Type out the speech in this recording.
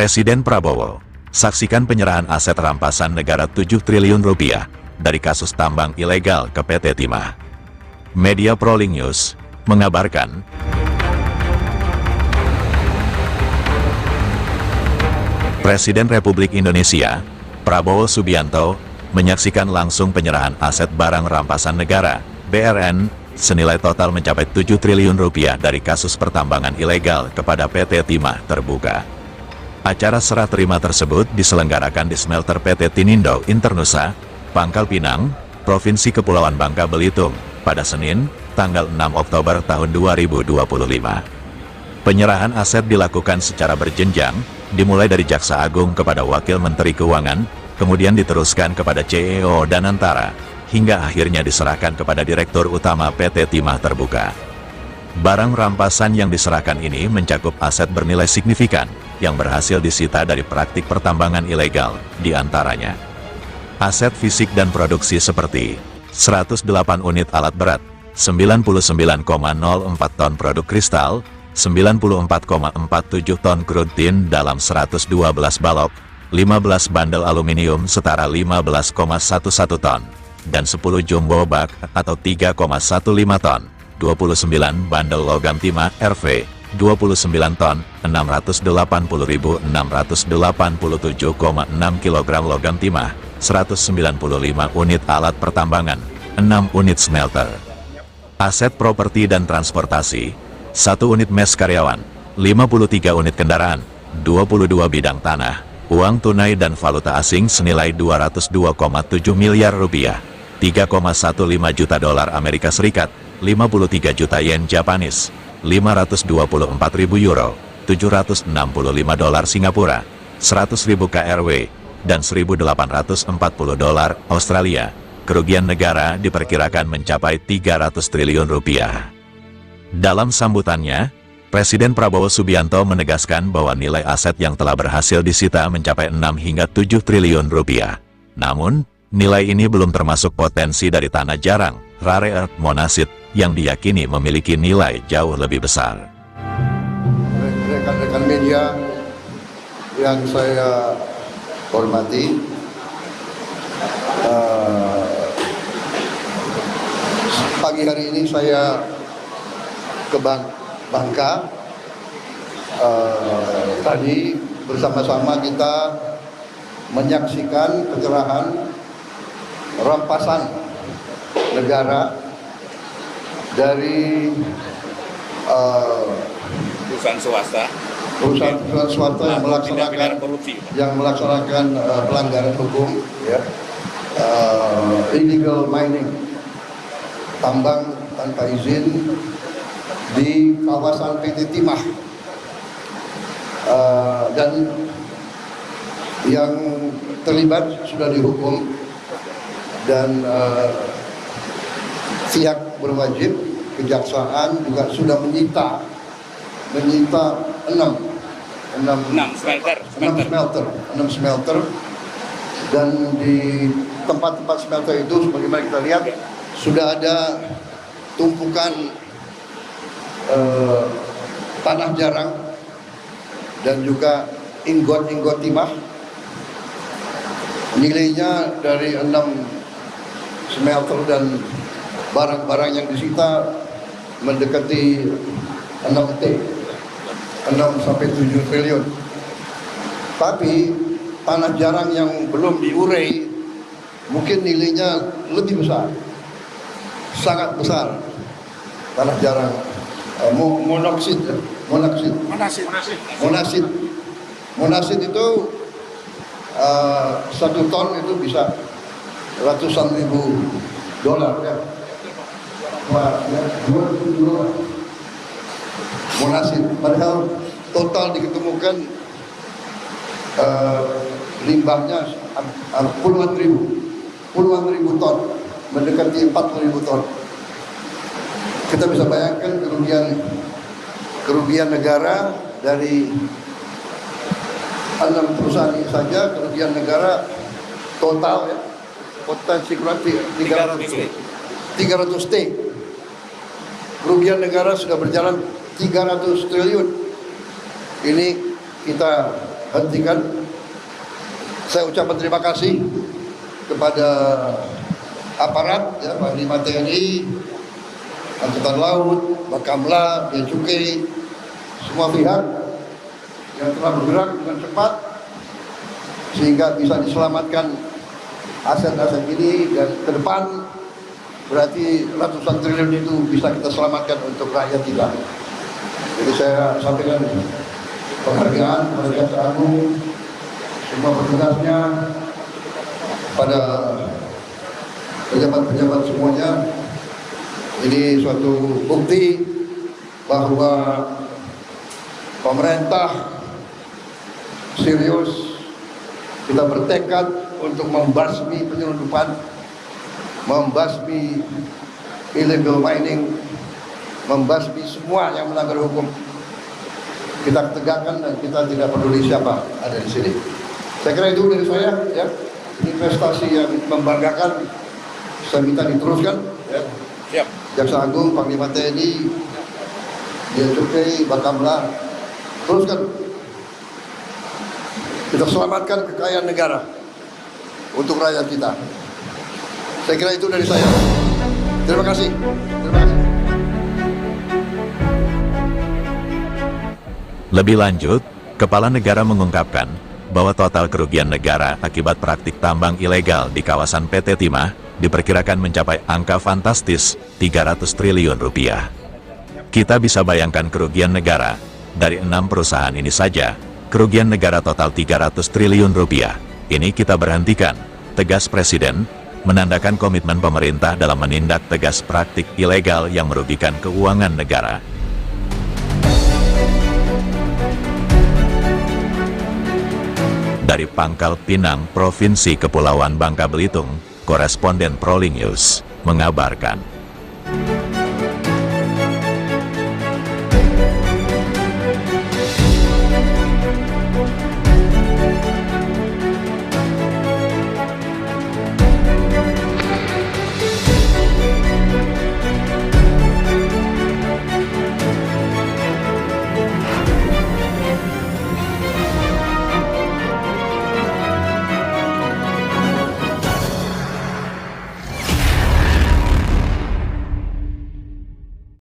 Presiden Prabowo, saksikan penyerahan aset rampasan negara 7 triliun rupiah dari kasus tambang ilegal ke PT Timah. Media Prolink News mengabarkan, Presiden Republik Indonesia, Prabowo Subianto, menyaksikan langsung penyerahan aset barang rampasan negara, BRN, senilai total mencapai 7 triliun rupiah dari kasus pertambangan ilegal kepada PT Timah terbuka. Acara serah terima tersebut diselenggarakan di smelter PT Tinindo Internusa, Pangkal Pinang, Provinsi Kepulauan Bangka Belitung, pada Senin, tanggal 6 Oktober tahun 2025. Penyerahan aset dilakukan secara berjenjang, dimulai dari Jaksa Agung kepada Wakil Menteri Keuangan, kemudian diteruskan kepada CEO dan Antara, hingga akhirnya diserahkan kepada Direktur Utama PT Timah Terbuka. Barang rampasan yang diserahkan ini mencakup aset bernilai signifikan yang berhasil disita dari praktik pertambangan ilegal, diantaranya aset fisik dan produksi seperti 108 unit alat berat, 99,04 ton produk kristal, 94,47 ton crude tin dalam 112 balok, 15 bandel aluminium setara 15,11 ton, dan 10 jumbo bag atau 3,15 ton, 29 bandel logam timah RV, 29 ton, 680.687,6 kg logam timah, 195 unit alat pertambangan, 6 unit smelter. Aset properti dan transportasi, 1 unit mes karyawan, 53 unit kendaraan, 22 bidang tanah, uang tunai dan valuta asing senilai 202,7 miliar rupiah, 3,15 juta dolar Amerika Serikat, 53 juta yen Japanese, 524.000 euro, 765 dolar Singapura, 100.000 KRW, dan 1.840 dolar Australia. Kerugian negara diperkirakan mencapai 300 triliun rupiah. Dalam sambutannya, Presiden Prabowo Subianto menegaskan bahwa nilai aset yang telah berhasil disita mencapai 6 hingga 7 triliun rupiah. Namun, nilai ini belum termasuk potensi dari tanah jarang, rare earth monasit, yang diyakini memiliki nilai jauh lebih besar. Rekan-rekan media yang saya hormati, pagi hari ini saya ke Bangka. Tadi bersama-sama kita menyaksikan penyerahan rampasan negara dari perusahaan swasta yang melaksanakan pelanggaran hukum, ya, illegal mining, tambang tanpa izin di kawasan PT Timah, dan yang terlibat sudah dihukum dan pihak berwajib, kejaksaan juga sudah menyita 6 smelter, dan di tempat-tempat smelter itu sebagaimana kita lihat sudah ada tumpukan tanah jarang dan juga ingot-ingot timah. Nilainya dari 6 smelter dan barang-barang yang disita mendekati 6 sampai 7 triliun. Tapi tanah jarang yang belum diurai mungkin nilainya lebih besar, sangat besar. Tanah jarang monasit itu 1 ton itu bisa ratusan ribu dolar, ya. Monasit, padahal total diketemukan limbahnya puluhan ribu ton, mendekati 40.000 ton. Kita bisa bayangkan kerugian negara dari 6 perusahaan ini saja, kerugian negara total, ya, potensi 300 T. Kerugian negara sudah berjalan 300 triliun. Ini kita hentikan. Saya ucapkan terima kasih kepada aparat, ya, Panglima TNI, Angkatan Laut, Bakamla, Bea Cukai, semua pihak yang telah bergerak dengan cepat sehingga bisa diselamatkan aset-aset ini, dan ke depan berarti ratusan triliun itu bisa kita selamatkan untuk rakyat kita. Jadi saya sampaikan penghargaan kepada Jaksa Agung, semua petugasnya, pada pejabat-pejabat semuanya. Ini suatu bukti bahwa pemerintah serius, kita bertekad untuk membasmi penyelundupan, membasmi illegal mining, membasmi semua yang melanggar hukum. Kita tegakkan dan kita tidak peduli siapa ada di sini. Saya kira itu dari saya, ya. Investasi yang membanggakan, saya minta diteruskan, ya. Siap. Jaksa Agung, Panglima TNI, Bea Cukai, Bakamla, teruskan. Kita selamatkan kekayaan negara untuk rakyat kita. Saya kira itu dari saya. Terima kasih. Terima kasih. Lebih lanjut, Kepala Negara mengungkapkan bahwa total kerugian negara akibat praktik tambang ilegal di kawasan PT Timah diperkirakan mencapai angka fantastis 300 triliun rupiah. Kita bisa bayangkan kerugian negara dari 6 perusahaan ini saja. Kerugian negara total 300 triliun rupiah. Ini kita berhentikan, tegas Presiden, menandakan komitmen pemerintah dalam menindak tegas praktik ilegal yang merugikan keuangan negara. Dari Pangkal Pinang, Provinsi Kepulauan Bangka Belitung, Koresponden Prolinews mengabarkan.